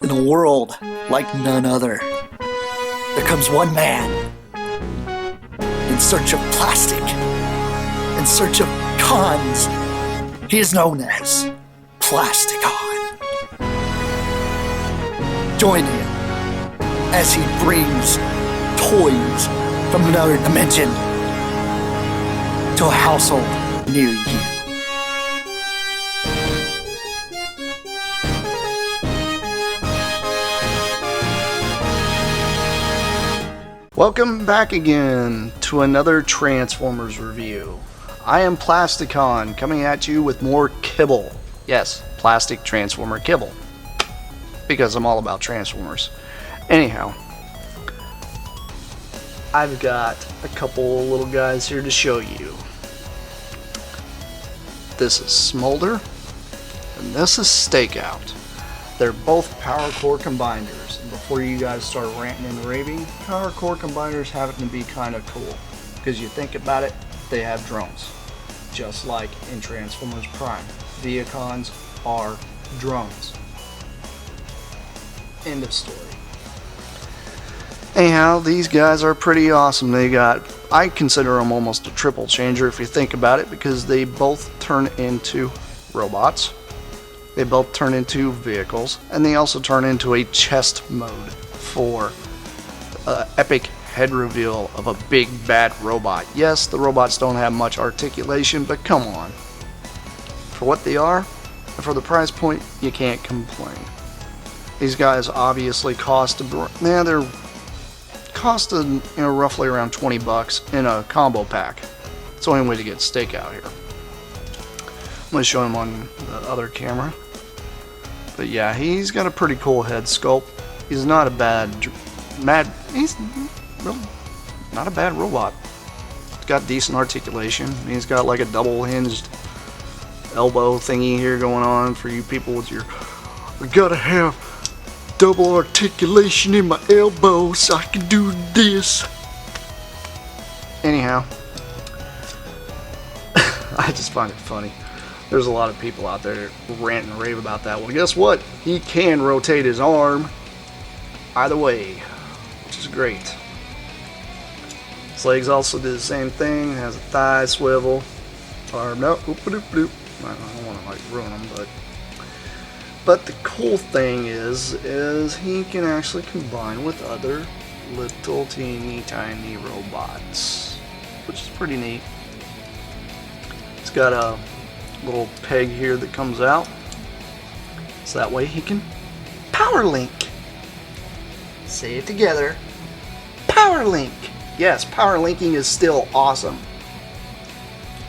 In a world like none other, there comes one man in search of plastic, in search of cons. He is known as Plasticon. Join him as he brings toys from another dimension to a household near you. Welcome back again to another Transformers review. I am Plasticon, coming at you with more kibble. Yes, plastic Transformer kibble. Because I'm all about Transformers. Anyhow, I've got a couple little guys here to show you. This is Smolder, and this is Stakeout. They're both Powercore combiners. And before you guys start ranting and raving, Powercore combiners happen to be kind of cool. Because you think about it, they have drones. Just like in Transformers Prime. Vehicons are drones. End of story. Anyhow, these guys are pretty awesome. I consider them almost a triple changer if you think about it, because they both turn into robots. They both turn into vehicles, and they also turn into a chest mode for an epic head reveal of a big bad robot. Yes, the robots don't have much articulation, but come on. For what they are, and for the price point, you can't complain. These guys obviously cost they're costing roughly around 20 bucks in a combo pack. It's the only way to get Stakeout here. I'm going to show him on the other camera. But yeah, he's got a pretty cool head sculpt. He's not a he's really not a bad robot. He's got decent articulation. He's got like a double hinged elbow thingy here going on for you people with your, I gotta have double articulation in my elbow so I can do this. Anyhow, I just find it funny. There's a lot of people out there that rant and rave about that. Well, guess what? He can rotate his arm either way, which is great. His legs also do the same thing. Has a thigh swivel. Arm up. I don't want to ruin them, but the cool thing is he can actually combine with other little teeny tiny robots, which is pretty neat. He's got a little peg here that comes out, so that way he can power link. Say it together. Power link. Yes, power linking is still awesome.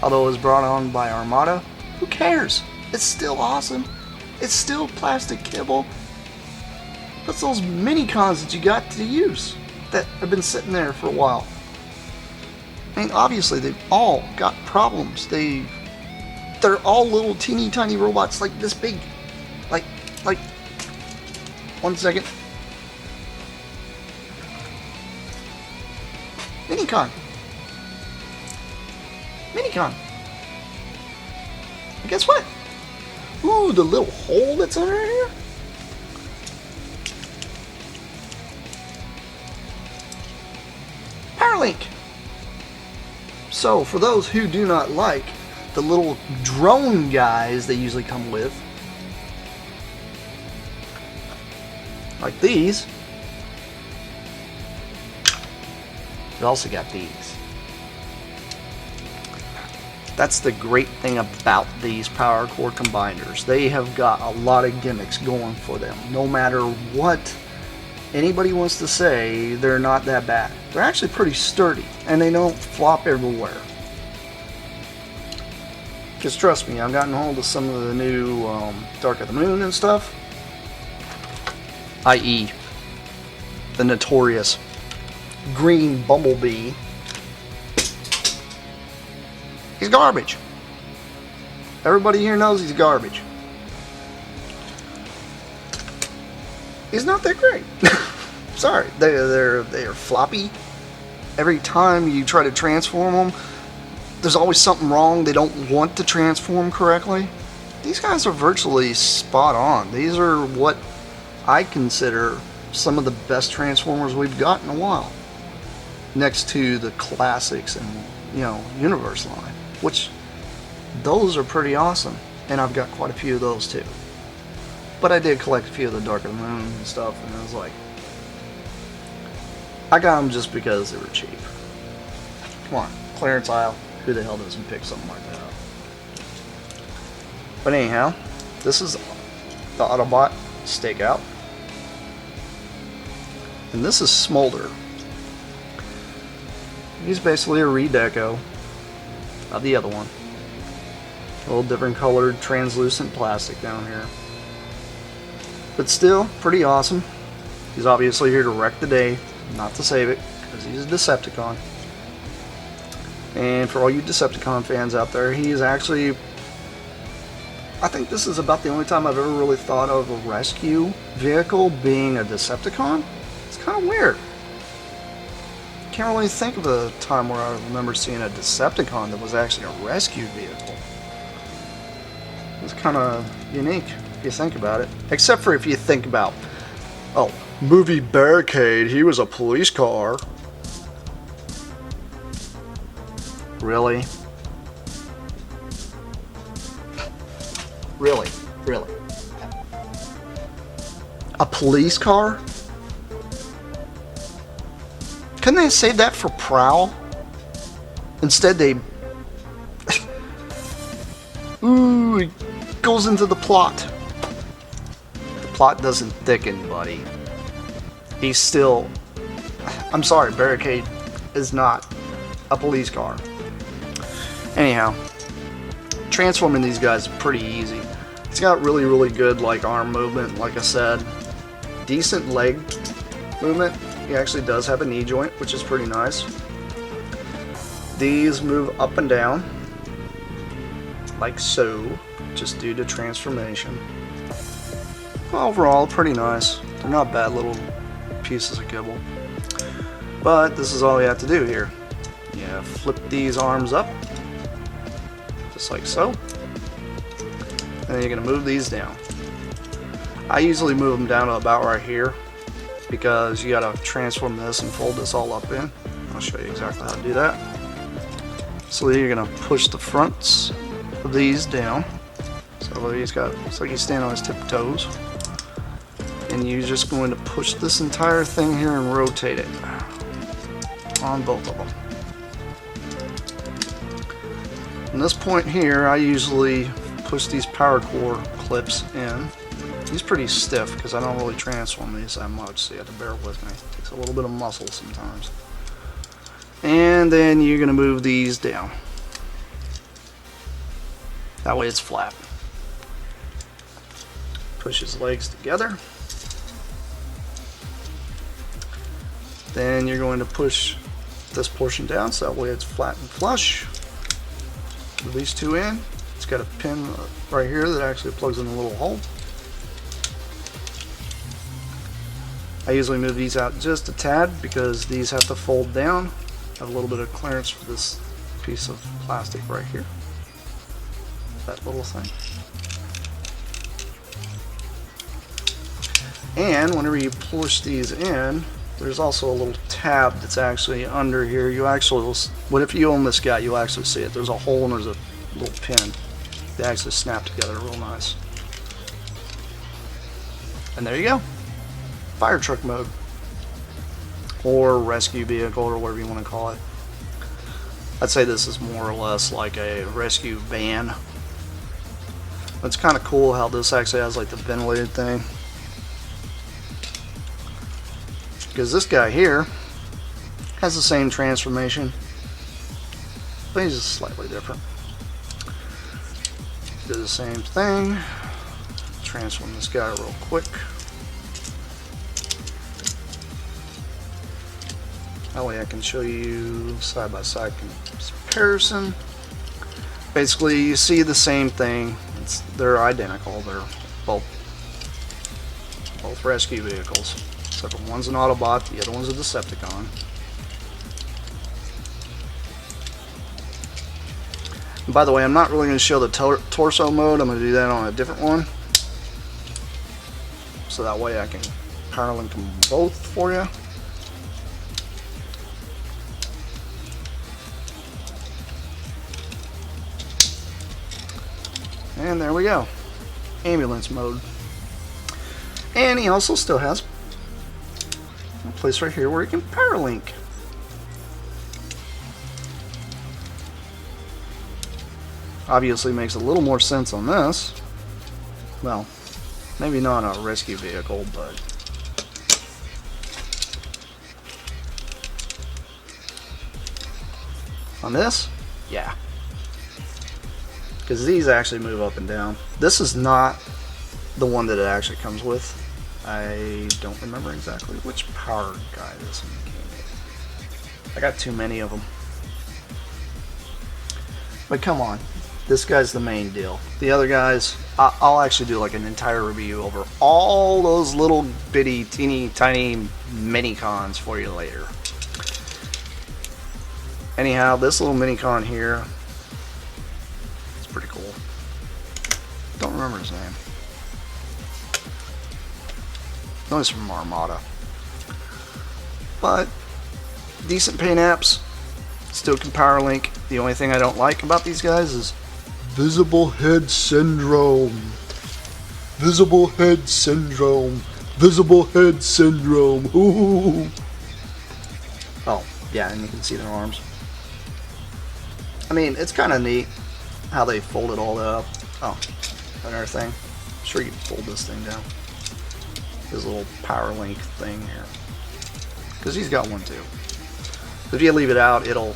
Although it was brought on by Armada, who cares? It's still awesome. It's still plastic kibble. What's those mini cons that you got to use that have been sitting there for a while? I mean, obviously they've all got problems. They're all little teeny tiny robots like this big. Like, 1 second. Minicon. And guess what? Ooh, the little hole that's under here. Powerlink. So, for those who do not like the little drone guys they usually come with, like these, we also got these. That's the great thing about these Powercore combiners. They have got a lot of gimmicks going for them. No matter what anybody wants to say, they're not that bad. They're actually pretty sturdy, and they don't flop everywhere. Because trust me, I've gotten hold of some of the new Dark of the Moon and stuff. I.e. the notorious Green Bumblebee. He's garbage. Everybody here knows he's garbage. He's not that great. Sorry, they're floppy. Every time you try to transform them, there's always something wrong. They don't want to transform correctly. These guys are virtually spot on. These are what I consider some of the best Transformers we've got in a while, next to the classics and, you know, Universe line, which those are pretty awesome, and I've got quite a few of those too. But I did collect a few of the Dark of the Moon and stuff, and I was like, I got them just because they were cheap. Come on, clearance aisle, who the hell doesn't pick something like that up? But anyhow, this is the Autobot Stakeout. And this is Smolder. He's basically a redeco of the other one. A little different colored translucent plastic down here. But still, pretty awesome. He's obviously here to wreck the day, not to save it, because he's a Decepticon. And for all you Decepticon fans out there, he is actually... I think this is about the only time I've ever really thought of a rescue vehicle being a Decepticon. It's kind of weird. Can't really think of a time where I remember seeing a Decepticon that was actually a rescue vehicle. It's kind of unique if you think about it. Except for if you think about, oh, movie Barricade, he was a police car. Really? Really? Really? A police car? Couldn't they save that for Prowl? Instead they... Ooh, it goes into the plot. The plot doesn't thicken, buddy. He's still... I'm sorry, Barricade is not a police car. Anyhow, transforming these guys is pretty easy. It's got really, really good like arm movement, like I said. Decent leg movement. He actually does have a knee joint, which is pretty nice. These move up and down, like so, just due to transformation. Overall, pretty nice. They're not bad little pieces of kibble. But this is all you have to do here. You flip these arms up, just like so. And then you're going to move these down. I usually move them down to about right here, because you got to transform this and fold this all up in. I'll show you exactly how to do that. So you're going to push the fronts of these down. So he's got, it's like he's standing on his tiptoes. And you're just going to push this entire thing here and rotate it on both of them. From this point here, I usually push these Powercore clips in. He's pretty stiff because I don't really transform these that much, so you have to bear with me. It takes a little bit of muscle sometimes. And then you're going to move these down. That way it's flat. Push his legs together. Then you're going to push this portion down so that way it's flat and flush. Move these two in. It's got a pin right here that actually plugs in a little hole. I usually move these out just a tad because these have to fold down. Have a little bit of clearance for this piece of plastic right here. That little thing. And whenever you push these in, there's also a little tab that's actually under here. You actually, if you own this guy, you'll actually see it. There's a hole and there's a little pin. They actually snap together real nice. And there you go. Fire truck mode. Or rescue vehicle, or whatever you want to call it. I'd say this is more or less like a rescue van. It's kind of cool how this actually has like the ventilated thing. Because this guy here has the same transformation, but he's just slightly different. Do the same thing. Transform this guy real quick. That way I can show you side by side comparison. Basically, you see the same thing. They're identical. They're both rescue vehicles. Except for one's an Autobot, the other one's a Decepticon. And by the way, I'm not really going to show the torso mode. I'm going to do that on a different one. so that way I can power link them both for you. And there we go. Ambulance mode. And he also still has a place right here where he can power link. Obviously makes a little more sense on this. Well, maybe not on a rescue vehicle, but on this, yeah. Because these actually move up and down. This is not the one that it actually comes with. I don't remember exactly which power guy this one came with. I got too many of them. But come on, this guy's the main deal. The other guys, I'll actually do like an entire review over all those little bitty, teeny, tiny mini-cons for you later. Anyhow, this little mini-con here, it's pretty cool. Don't remember his name. No, he's from Armada. But decent paint apps. Still can power link. The only thing I don't like about these guys is visible head syndrome. Visible head syndrome. Visible head syndrome. Ooh. Oh, yeah, and you can see their arms. I mean, it's kind of neat how they fold it all up. Oh, another thing. I'm sure you can fold this thing down. This little power link thing here. Because he's got one too. If you leave it out, it'll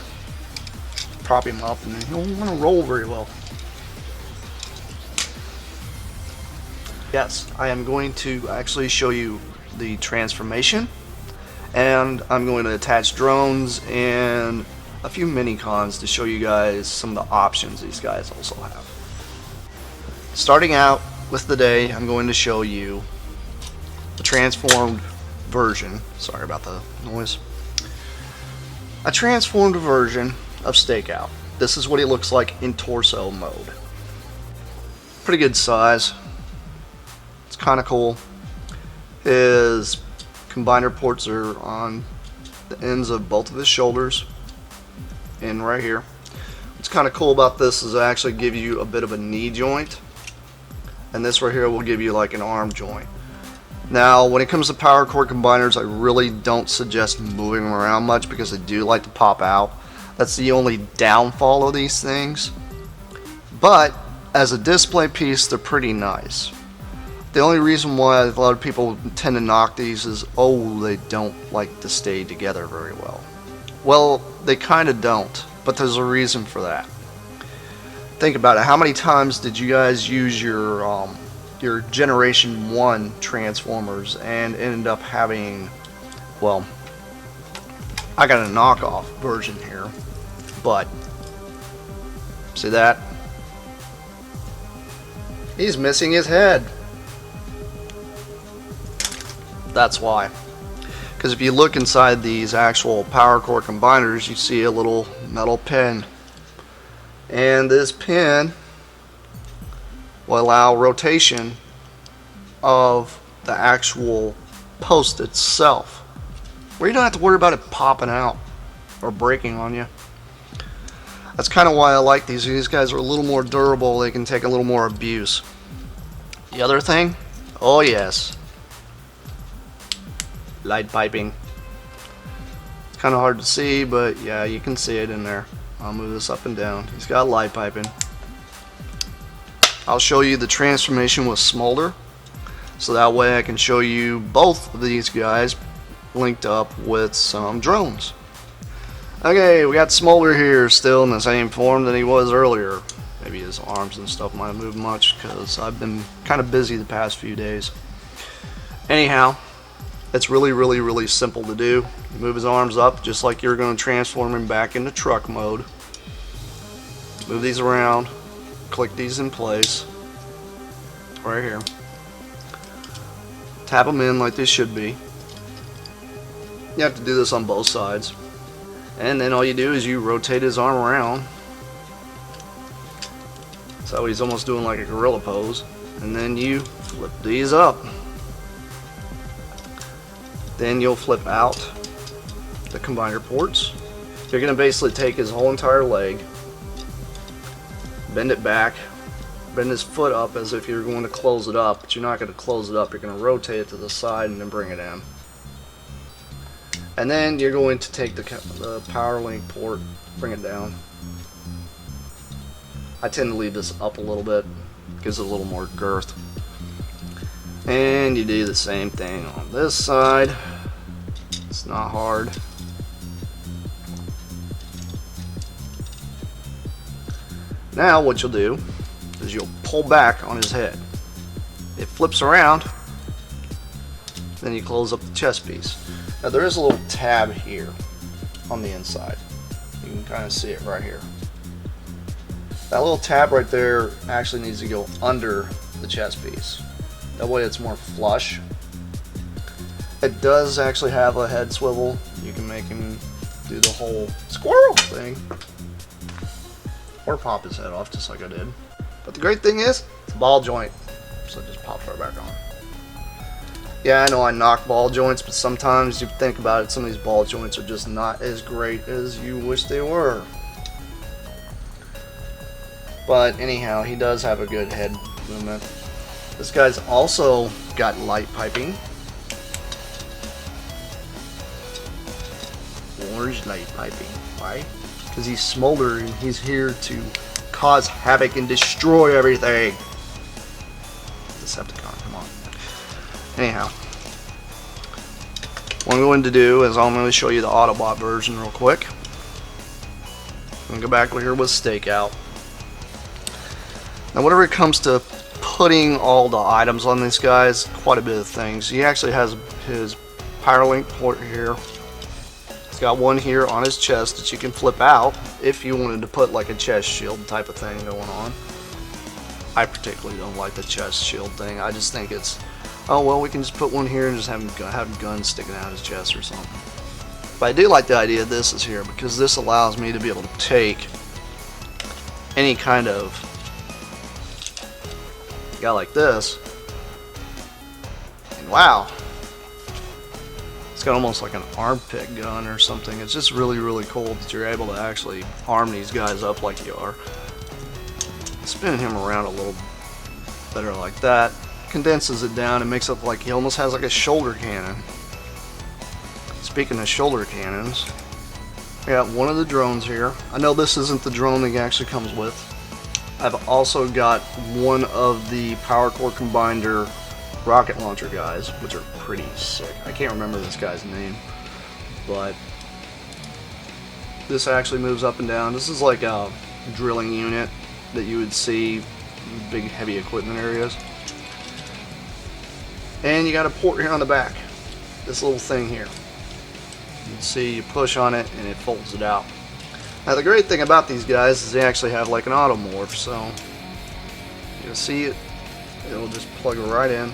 prop him up and he won't want to roll very well. Yes, I am going to actually show you the transformation, and I'm going to attach drones and a few mini-cons to show you guys some of the options these guys also have. Starting out with the day, I'm going to show you the transformed version. Sorry about the noise. A transformed version of Stakeout. This is what he looks like in torso mode. Pretty good size. It's kind of cool. His combiner ports are on the ends of both of his shoulders and right here. What's kind of cool about this is I actually give you a bit of a knee joint, and this right here will give you like an arm joint. Now, when it comes to Powercore combiners, I really don't suggest moving them around much because they do like to pop out. That's the only downfall of these things. But as a display piece, they're pretty nice. The only reason why a lot of people tend to knock these is, oh, they don't like to stay together very well. Well, they kind of don't, but there's a reason for that. Think about it. How many times did you guys use your Generation 1 Transformers and ended up having, well, I got a knockoff version here, but see that? He's missing his head. That's why. Because if you look inside these actual Powercore combiners, you see a little metal pin. And this pin will allow rotation of the actual post itself, where you don't have to worry about it popping out or breaking on you. That's kind of why I like these. These guys are a little more durable. They can take a little more abuse. The other thing, oh yes, light piping. It's kind of hard to see, but yeah, you can see it in there. I'll move this up and down. He's got light piping. I'll show you the transformation with Smolder, so that way I can show you both of these guys linked up with some drones. Okay, we got Smolder here still in the same form that he was earlier. Maybe his arms and stuff might have moved much because I've been kind of busy the past few days. Anyhow, it's really simple to do. You move his arms up just like you're going to transform him back into truck mode. Move these around, click these in place right here, tap them in like they should be. You have to do this on both sides, and then all you do is you rotate his arm around, so he's almost doing like a gorilla pose, and then you flip these up Then you'll flip out the combiner ports. You're going to basically take his whole entire leg, bend it back, bend his foot up as if you're going to close it up, but you're not going to close it up. You're going to rotate it to the side and then bring it in. And then you're going to take the power link port, bring it down. I tend to leave this up a little bit, gives it a little more girth. And you do the same thing on this side. It's not hard. Now what you'll do is you'll pull back on his head. It flips around, then you close up the chest piece. Now there is a little tab here on the inside. You can kind of see it right here. That little tab right there actually needs to go under the chest piece. That way it's more flush. It does actually have a head swivel. You can make him do the whole squirrel thing. Or pop his head off just like I did. But the great thing is, it's a ball joint. So it just pops right back on. Yeah, I know I knock ball joints, but sometimes you think about it, some of these ball joints are just not as great as you wish they were. But anyhow, he does have a good head movement. This guy's also got light piping. Orange light piping. Why? Because he's Smolder and he's here to cause havoc and destroy everything. Decepticon, come on. Anyhow, what I'm going to do is I'm going to show you the Autobot version real quick. I'm going to go back here with Stakeout. Now whenever it comes to putting all the items on these guys, quite a bit of things. He actually has his power link port here. He's got one here on his chest that you can flip out if you wanted to put like a chest shield type of thing going on. I particularly don't like the chest shield thing. I just think it's, oh well, we can just put one here and just have guns sticking out his chest or something. But I do like the idea of this is here because this allows me to be able to take any kind of guy like this, and wow, it's got almost like an armpit gun or something. It's just really cool that you're able to actually arm these guys up like you are. Spin him around a little better like that, condenses it down and makes it like he almost has like a shoulder cannon. Speaking of shoulder cannons, I got one of the drones here. I know this isn't the drone that he actually comes with. I've also got one of the Powercore Combiner rocket launcher guys, which are pretty sick. I can't remember this guy's name, but this actually moves up and down. This is like a drilling unit that you would see in big heavy equipment areas. And you got a port here on the back. This little thing here. You can see you push on it and it folds it out. Now the great thing about these guys is they actually have like an auto morph, so you'll see it, it'll just plug it right in.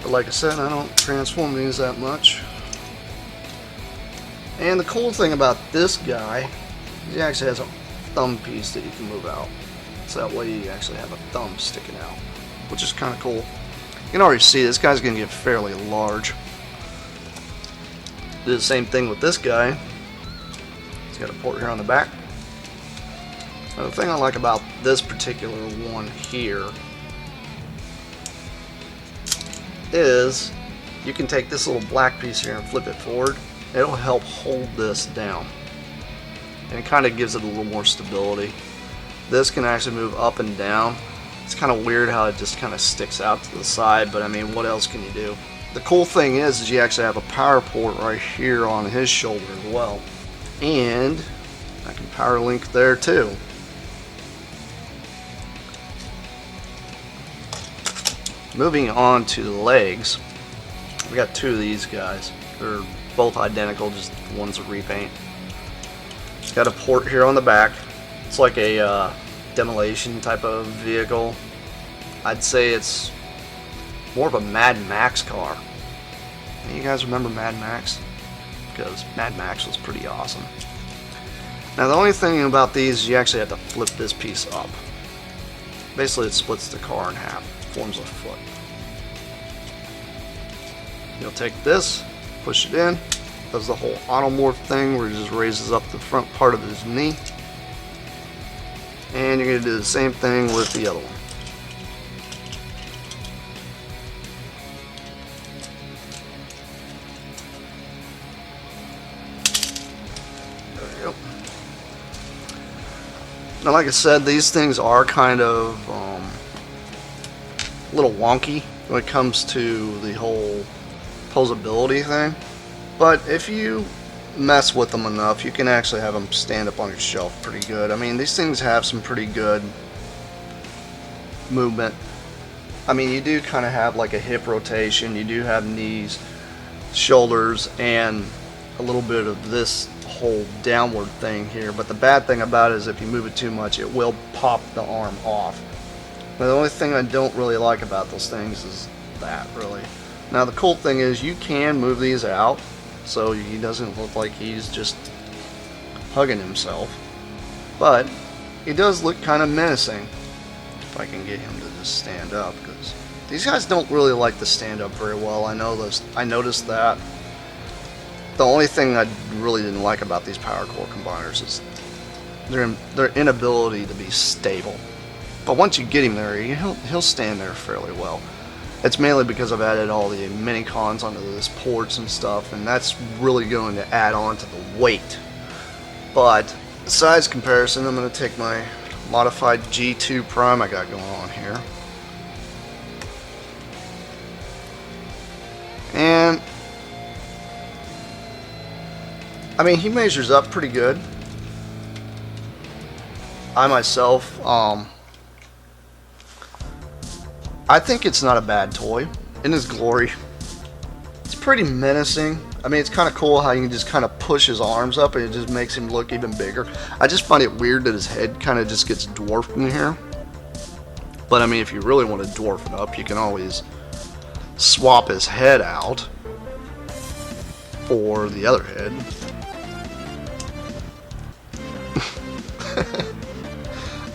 But like I said, I don't transform these that much. And the cool thing about this guy is he actually has a thumb piece that you can move out. So that way you actually have a thumb sticking out, which is kind of cool. You can already see this guy's going to get fairly large. Do the same thing with this guy. Got a port here on the back. Now the thing I like about this particular one here is you can take this little black piece here and flip it forward. It'll help hold this down. And it kind of gives it a little more stability. This can actually move up and down. It's kind of weird how it just kind of sticks out to the side, but I mean, what else can you do? The cool thing is you actually have a power port right here on his shoulder as well. And I can power link there too. Moving on to the legs, we got two of these guys. They're both identical, just one's a repaint. Got a port here on the back. It's like a demolition type of vehicle. I'd say it's more of a Mad Max car. You guys remember Mad Max? Because Mad Max was pretty awesome. Now the only thing about these, you actually have to flip this piece up. Basically it splits the car in half, forms a foot. You'll take this, Push it in. Does the whole automorph thing where it just raises up the front part of his knee. And you're going to do the same thing with the other one. There we go. Now, like I said, these things are kind of a little wonky when it comes to the whole posability thing. But if you mess with them enough, you can actually have them stand up on your shelf pretty good. I mean, these things have some pretty good movement. I mean, you do kind of have like a hip rotation, you do have knees, shoulders, and a little bit of this whole downward thing here. But the bad thing about it is if you move it too much, it will pop the arm off. Now, the only thing I don't really like about those things is that, really. Now, the cool thing is you can move these out, so he doesn't look like he's just hugging himself. But he does look kind of menacing. If I can get him to just stand up, because these guys don't really like to stand up very well. I noticed that. The only thing I really didn't like about these Powercore combiners is their inability to be stable. But once you get him there, he'll stand there fairly well. It's mainly because I've added all the mini cons onto this ports and stuff, and that's really going to add on to the weight. But size comparison, I'm going to take my modified G2 Prime I got going on here, and I mean, he measures up pretty good. I myself, I think it's not a bad toy in his glory. It's pretty menacing. I mean, it's kind of cool how you can just kind of push his arms up and it just makes him look even bigger. I just find it weird that his head kind of just gets dwarfed in here. But I mean, if you really want to dwarf it up, you can always swap his head out for the other head.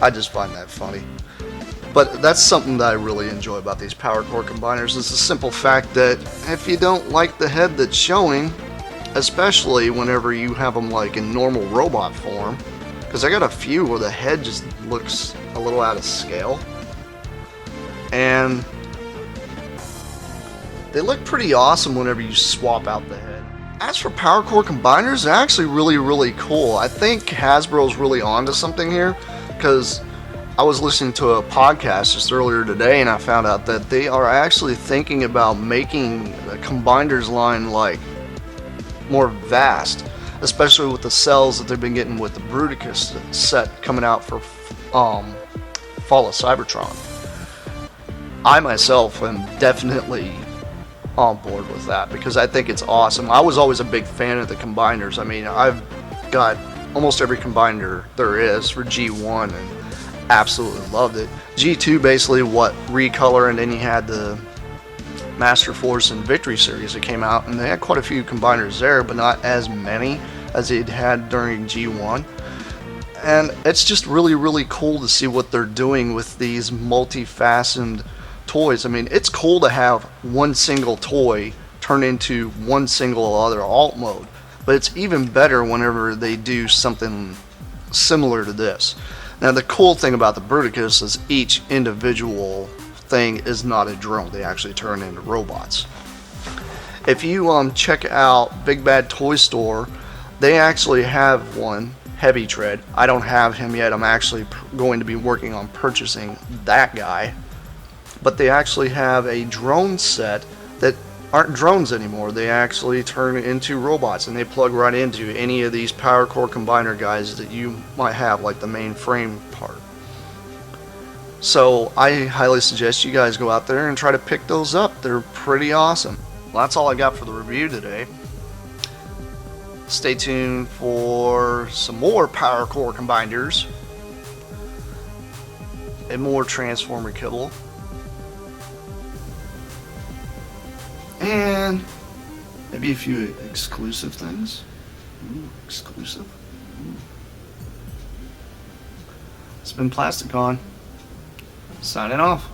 I just find that funny. But that's something that I really enjoy about these Powercore combiners, is the simple fact that if you don't like the head that's showing, especially whenever you have them like in normal robot form, because I got a few where the head just looks a little out of scale, and they look pretty awesome whenever you swap out the head. As for Powercore combiners, they're actually really cool. I think Hasbro's really onto something here, because I was listening to a podcast just earlier today and I found out that they are actually thinking about making the combiners line like more vast, especially with the cells that they've been getting with the Bruticus set coming out for Fall of Cybertron. I myself am definitely on board with that because I think it's awesome. I was always a big fan of the combiners. I mean, I've got almost every combiner there is for G1 and absolutely loved it. G2 basically recolor, and then you had the Master Force and Victory series that came out, and they had quite a few combiners there, but not as many as they'd had during G1. And it's just really cool to see what they're doing with these multi-faceted toys. I mean, it's cool to have one single toy turn into one single other alt mode, but it's even better whenever they do something similar to this. Now, the cool thing about the Bruticus is each individual thing is not a drone. They actually turn into robots. If you check out Big Bad Toy Store, they actually have one, Heavy Tread. I don't have him yet. I'm actually going to be working on purchasing that guy. But they actually have a drone set that aren't drones anymore. They actually turn into robots, and they plug right into any of these Powercore combiner guys that you might have, like the main frame part. So I highly suggest you guys go out there and try to pick those up. They're pretty awesome. Well, that's all I got for the review today. Stay tuned for some more Powercore combiners and more Transformer kibble. And maybe a few exclusive things. Ooh, exclusive. Ooh. It's been Plasticon. Signing off.